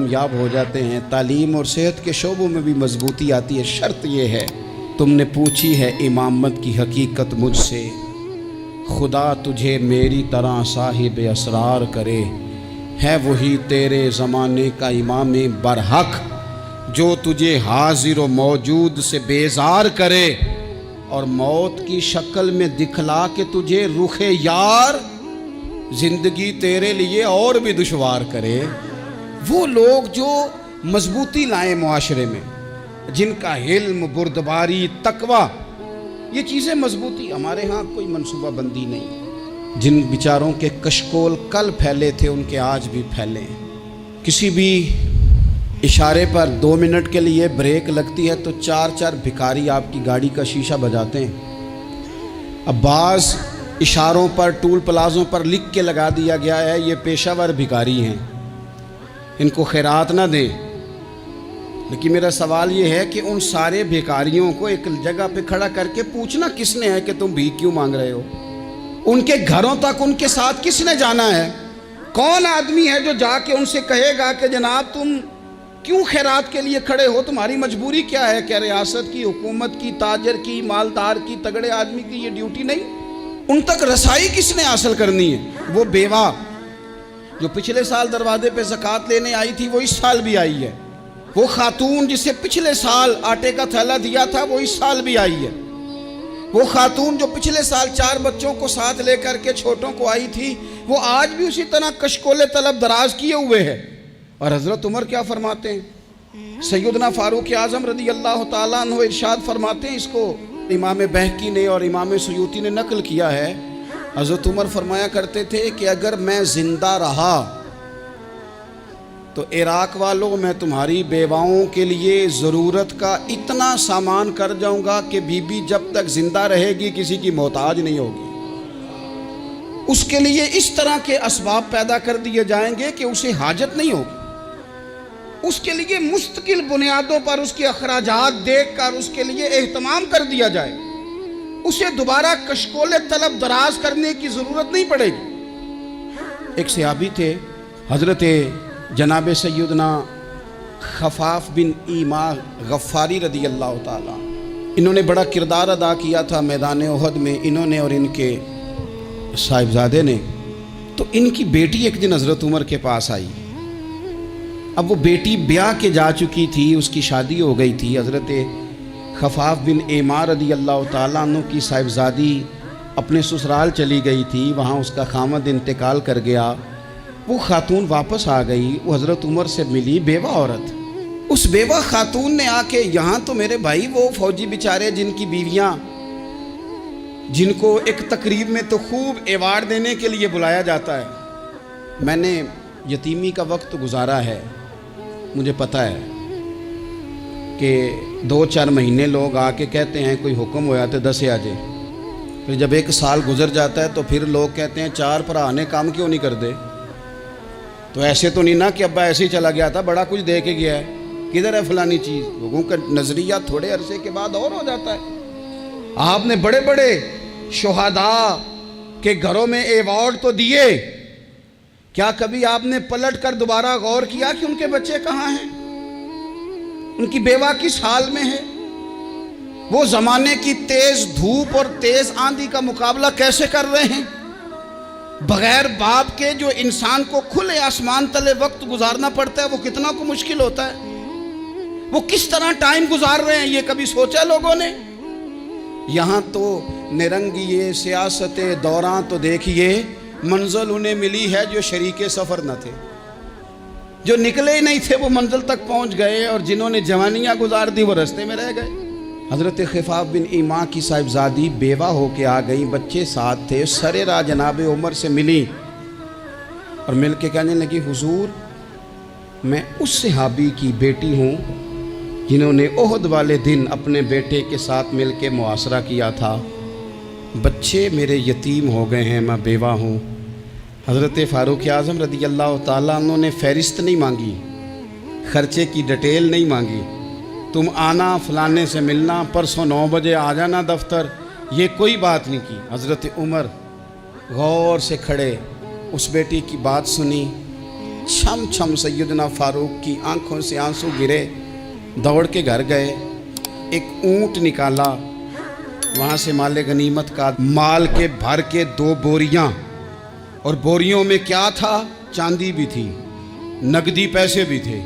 کامیاب ہو جاتے ہیں، تعلیم اور صحت کے شعبوں میں بھی مضبوطی آتی ہے۔ شرط یہ ہے، تم نے پوچھی ہے امامت کی حقیقت مجھ سے، خدا تجھے میری طرح صاحب اسرار کرے، ہے وہی تیرے زمانے کا امام برحق جو تجھے حاضر و موجود سے بیزار کرے، اور موت کی شکل میں دکھلا کے تجھے رخ یار زندگی تیرے لیے اور بھی دشوار کرے۔ وہ لوگ جو مضبوطی لائیں معاشرے میں، جن کا علم، بردباری، تقوی، یہ چیزیں مضبوطی، ہمارے ہاں کوئی منصوبہ بندی نہیں۔ جن بیچاروں کے کشکول کل پھیلے تھے ان کے آج بھی پھیلے ہیں۔ کسی بھی اشارے پر 2 منٹ کے لیے بریک لگتی ہے تو 4 بھکاری آپ کی گاڑی کا شیشہ بجاتے ہیں۔ اب بعض اشاروں پر، ٹول پلازوں پر لکھ کے لگا دیا گیا ہے یہ پیشہ ور بھکاری ہیں، ان کو خیرات نہ دیں۔ لیکن میرا سوال یہ ہے کہ ان سارے بھیکاریوں کو ایک جگہ پہ کھڑا کر کے پوچھنا کس نے ہے کہ تم بھیک کیوں مانگ رہے ہو؟ ان کے گھروں تک ان کے ساتھ کس نے جانا ہے؟ کون آدمی ہے جو جا کے ان سے کہے گا کہ جناب تم کیوں خیرات کے لیے کھڑے ہو، تمہاری مجبوری کیا ہے؟ کہ ریاست کی، حکومت کی، تاجر کی، مالدار کی، تگڑے آدمی کی یہ ڈیوٹی نہیں؟ ان تک رسائی کس نے حاصل کرنی ہے؟ وہ بیوہ جو پچھلے سال دروازے پہ زکوٰۃ لینے آئی تھی وہ اس سال بھی آئی ہے، وہ خاتون جسے پچھلے سال آٹے کا تھیلا دیا تھا وہ اس سال بھی آئی ہے، وہ خاتون جو پچھلے سال 4 بچوں کو ساتھ لے کر کے چھوٹوں کو آئی تھی وہ آج بھی اسی طرح کشکول طلب دراز کیے ہوئے ہے۔ اور حضرت عمر کیا فرماتے ہیں؟ سیدنا فاروق اعظم رضی اللہ تعالیٰ عنہ ارشاد فرماتے ہیں، اس کو امام بہقی نے اور امام سیوطی نے نقل کیا ہے، حضرت عمر فرمایا کرتے تھے کہ اگر میں زندہ رہا تو عراق والوں میں تمہاری بیواؤں کے لیے ضرورت کا اتنا سامان کر جاؤں گا کہ بی بی جب تک زندہ رہے گی کسی کی محتاج نہیں ہوگی۔ اس کے لیے اس طرح کے اسباب پیدا کر دیے جائیں گے کہ اسے حاجت نہیں ہوگی، اس کے لیے مستقل بنیادوں پر اس کے اخراجات دیکھ کر اس کے لیے اہتمام کر دیا جائے، اسے دوبارہ کشکول طلب دراز کرنے کی ضرورت نہیں پڑے گی۔ ایک صحابی تھے حضرت جناب سیدنا خفاف بن ایما غفاری رضی اللہ تعالیٰ، انہوں نے بڑا کردار ادا کیا تھا میدان احد میں، انہوں نے اور ان کے صاحبزادے نے۔ تو ان کی بیٹی ایک دن حضرت عمر کے پاس آئی، اب وہ بیٹی بیاہ کے جا چکی تھی، اس کی شادی ہو گئی تھی۔ حضرت خفاف بن ایما رضی اللہ تعالیٰ عنہ کی صاحبزادی اپنے سسرال چلی گئی تھی، وہاں اس کا خامد انتقال کر گیا، وہ خاتون واپس آ گئی، وہ حضرت عمر سے ملی، بیوہ عورت۔ اس بیوہ خاتون نے آ کے یہاں تو میرے بھائی وہ فوجی بیچارے جن کی بیویاں، جن کو ایک تقریب میں تو خوب ایوارڈ دینے کے لیے بلایا جاتا ہے، میں نے یتیمی کا وقت گزارا ہے، مجھے پتہ ہے کہ 2-4 مہینے لوگ آ کے کہتے ہیں کوئی حکم ہو جاتے 10 آ جائے، پھر جب 1 سال گزر جاتا ہے تو پھر لوگ کہتے ہیں 4 بھرا نے کام کیوں نہیں کر دے؟ تو ایسے تو نہیں نا کہ ابا ایسے ہی چلا گیا تھا، بڑا کچھ دے کے گیا ہے، کدھر ہے فلانی چیز؟ لوگوں کا نظریہ تھوڑے عرصے کے بعد اور ہو جاتا ہے۔ آپ نے بڑے بڑے شہداء کے گھروں میں ایوارڈ تو دیے، کیا کبھی آپ نے پلٹ کر دوبارہ غور کیا کہ ان کے بچے کہاں ہیں؟ ان کی بیوہ کس حال میں ہے؟ وہ زمانے کی تیز دھوپ اور تیز آندھی کا مقابلہ کیسے کر رہے ہیں؟ بغیر باپ کے جو انسان کو کھلے آسمان تلے وقت گزارنا پڑتا ہے وہ کتنا کو مشکل ہوتا ہے، وہ کس طرح ٹائم گزار رہے ہیں یہ کبھی سوچا لوگوں نے؟ یہاں تو نرنگیے سیاست دوران تو دیکھیے منزل انہیں ملی ہے جو شریک سفر نہ تھے، جو نکلے ہی نہیں تھے وہ منزل تک پہنچ گئے، اور جنہوں نے جوانیاں گزار دی وہ رستے میں رہ گئے۔ حضرت خفاف بن ایما کی صاحبزادی بیوہ ہو کے آ گئی، بچے ساتھ تھے، سرے راہ جناب عمر سے ملی اور مل کے کہنے لگی حضور میں اس صحابی کی بیٹی ہوں جنہوں نے احد والے دن اپنے بیٹے کے ساتھ مل کے محاصرہ کیا تھا، بچے میرے یتیم ہو گئے ہیں، میں بیوہ ہوں۔ حضرت فاروق اعظم رضی اللہ تعالیٰ عنہ نے فہرست نہیں مانگی، خرچے کی ڈیٹیل نہیں مانگی، تم آنا فلانے سے ملنا، پرسوں 9 بجے آ جانا دفتر، یہ کوئی بات نہیں کی۔ حضرت عمر غور سے کھڑے، اس بیٹی کی بات سنی، छम छम सैयदना फारूक की आंखों से आंसू गिरे, दौड़ के घर गए, एक ऊंट निकाला, वहाँ से माले गनीमत का माल के भर के 2 बोरियां, और बोरियों में क्या था? चांदी भी थी, नगदी पैसे भी थे,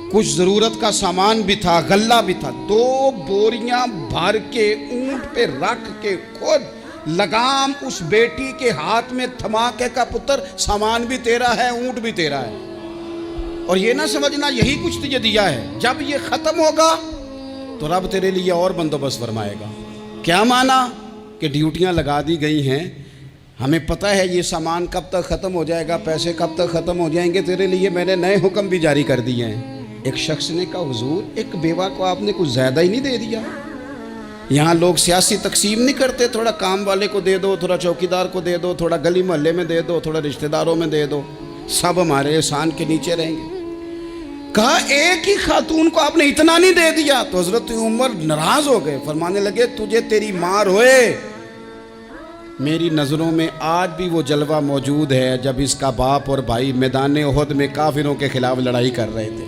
कुछ ज़रूरत का सामान भी था, गल्ला भी था। 2 बोरियां भर के ऊंट पे रख के खुद लगाम उस बेटी के हाथ में थमा के का पुत्र सामान भी तेरा है, ऊंट भी तेरा है, और ये ना समझना यही कुछ तुझे दिया है, जब ये ख़त्म होगा तो रब तेरे लिए और बंदोबस्त फरमाएगा। क्या माना? कि ड्यूटियां लगा दी गई हैं, हमें पता है ये सामान कब तक ख़त्म हो जाएगा, पैसे कब तक ख़त्म हो जाएंगे, तेरे लिए मैंने नए हुक्म भी जारी कर दिए हैं। एक शख्स ने कहा, हुजूर एक बेवा को आपने कुछ ज़्यादा ही नहीं दे दिया? यहाँ लोग सियासी तकसीम नहीं करते, थोड़ा काम वाले को दे दो, थोड़ा चौकीदार को दे दो, थोड़ा गली मोहल्ले में दे दो, थोड़ा रिश्तेदारों में दे दो, सब हमारे एहसान के नीचे रहेंगे। कहा एक ही खातून को आपने इतना नहीं दे दिया? तो हजरत उमर नाराज हो गए, फरमाने लगे, तुझे तेरी मार होए, मेरी नज़रों में आज भी वो जलवा मौजूद है जब इसका बाप और भाई मैदान उहद में काफिरों के खिलाफ लड़ाई कर रहे थे,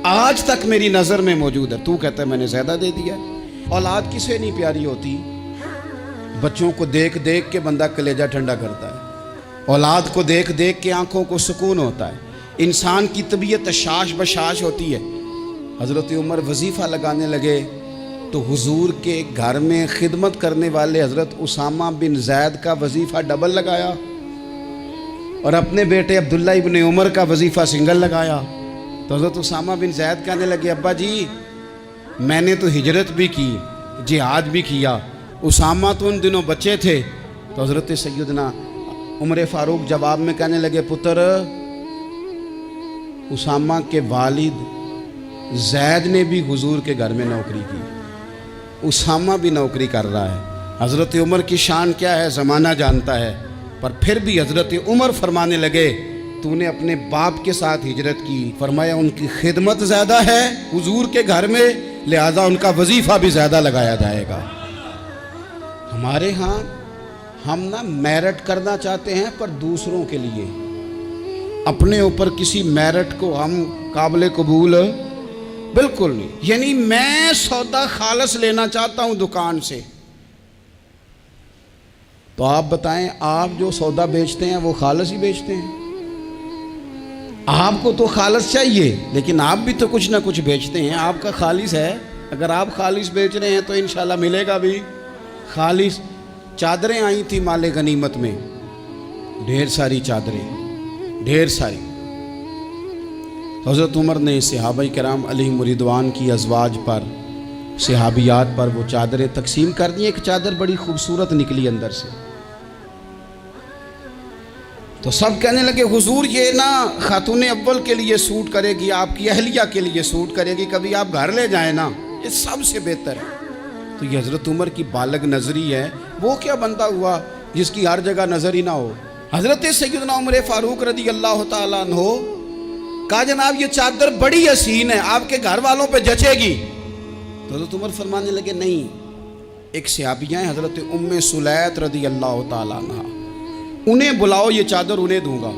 आज तक मेरी नज़र में मौजूद है। तू कहता है मैंने ज़्यादा दे दिया? औलाद किसे नहीं प्यारी होती? बच्चों को देख देख के बंदा कलेजा ठंडा करता है, औलाद को देख देख के आंखों को सुकून होता है, इंसान की तबीयत शाश बशाश होती है। हज़रत उमर वजीफ़ा लगाने लगे तो हुजूर के घर में खिदमत करने वाले हज़रत उसामा बिन ज़ैद का वजीफ़ा डबल लगाया और अपने बेटे अब्दुल्ला इब्न उमर का वजीफ़ा सिंगल लगाया। तो हज़रत उसामा बिन ज़ैद कहने लगे, अब्बा जी मैंने तो हिजरत भी की, जिहाद भी किया, उसामा तो उन दिनों बच्चे थे। तो हज़रत सैयदना उमर फ़ारूक जवाब में कहने लगे, पुत्र उसामा के वालिद ज़ैद ने भी हुजूर के घर में नौकरी की, उसामा भी नौकरी कर रहा है। हज़रत उमर की शान क्या है ज़माना जानता है, पर फिर भी हज़रत उमर फरमाने लगे, तूने अपने बाप के साथ हिजरत की, फरमाया उनकी खिदमत ज़्यादा है हुजूर के घर में, लिहाजा उनका वजीफ़ा भी ज़्यादा लगाया जाएगा। हमारे यहाँ हम ना मेरिट करना चाहते हैं, पर दूसरों के लिए, अपने ऊपर किसी मेरिट को हम काबिल कबूल बिल्कुल नहीं। यानी मैं सौदा खालस लेना चाहता हूँ दुकान से, तो आप बताएं आप जो सौदा बेचते हैं वो खालस ही बेचते हैं? आपको तो खालिस चाहिए, लेकिन आप भी तो कुछ ना कुछ बेचते हैं, आपका खालिस है। अगर आप खालिस बेच रहे हैं तो इंशाल्लाह मिलेगा भी खालिस। चादरें आई थी माले गनीमत में, ढेर सारी चादरें, ढेर सारी। हज़रत उमर ने सहाबा किराम अलैहिम रिदवान की अज़वाज पर, सहाबियात पर वो चादरें तकसीम कर दी। एक चादर बड़ी खूबसूरत निकली अंदर से, तो सब कहने लगे हुजूर ये ना खातून अव्वल के लिए सूट करेगी, आपकी अहलिया के लिए सूट करेगी, कभी आप घर ले जाएं ना, ये सबसे बेहतर है। तो ये हज़रत उमर की बालग नज़री है, वो क्या बंदा हुआ जिसकी हर जगह नज़र ही ना हो। हज़रत सैयदना उमर फ़ारूक रज़ी अल्लाह तआला अन्हो कहा, जनाब ये चादर बड़ी हसीन है, आपके घर वालों पे जचेगी। तो हज़रत उमर फरमाने लगे, नहीं, एक सहाबिया हैं हज़रत उम्मे सुलैत रज़ी अल्लाह तआला अन्हा, उन्हें बुलाओ, ये चादर उन्हें दूंगा।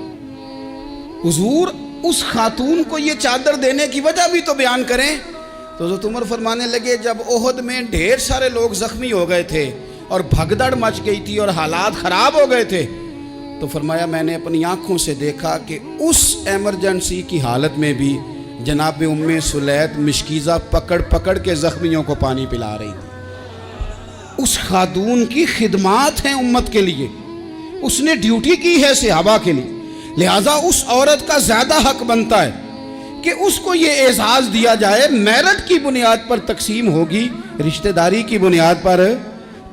हुजूर उस खातून को ये चादर देने की वजह भी तो बयान करें। तो हज़रत उमर फरमाने लगे, जब ओहद में ढेर सारे लोग ज़ख्मी हो गए थे और भगदड़ मच गई थी और हालात ख़राब हो गए थे, तो फरमाया मैंने अपनी आँखों से देखा कि उस एमरजेंसी की हालत में भी जनाब उम्मे सुलैत मिशकीज़ा पकड़ पकड़ के ज़ख्मियों को पानी पिला रही थी। उस खातून की खिदमात हैं उम्मत के लिए, उसने ड्यूटी की है सहाबा के लिए, लिहाजा उस औरत का ज़्यादा हक बनता है कि उसको ये एजाज़ दिया जाए। मेरिट की बुनियाद पर तकसीम होगी, रिश्तेदारी की बुनियाद पर,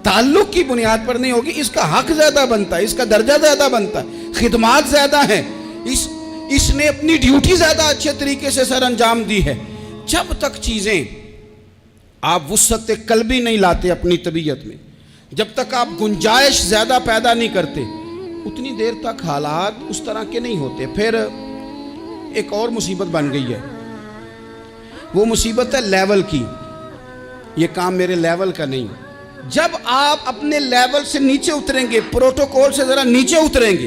ताल्लुक़ की बुनियाद पर नहीं होगी। इसका हक ज़्यादा बनता है, इसका दर्जा ज़्यादा बनता है, खिदमात ज़्यादा है, इसने अपनी ड्यूटी ज़्यादा अच्छे तरीके से सर अंजाम दी है। जब तक चीज़ें आप वुसअत क़ल्बी नहीं लाते अपनी तबीयत में, जब तक आप गुंजाइश ज़्यादा पैदा नहीं करते, उतनी देर तक हालात उस तरह के नहीं होते। फिर एक और मुसीबत बन गई है, वो मुसीबत है लेवल की। ये काम मेरे लेवल का नहीं। जब आप अपने लेवल से नीचे उतरेंगे, प्रोटोकॉल से ज़रा नीचे उतरेंगे,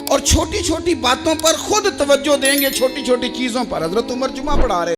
اور چھوٹی چھوٹی باتوں پر خود توجہ دیں گے, چھوٹی چھوٹی چیزوں پر. حضرت عمر جمعہ پڑھا رہے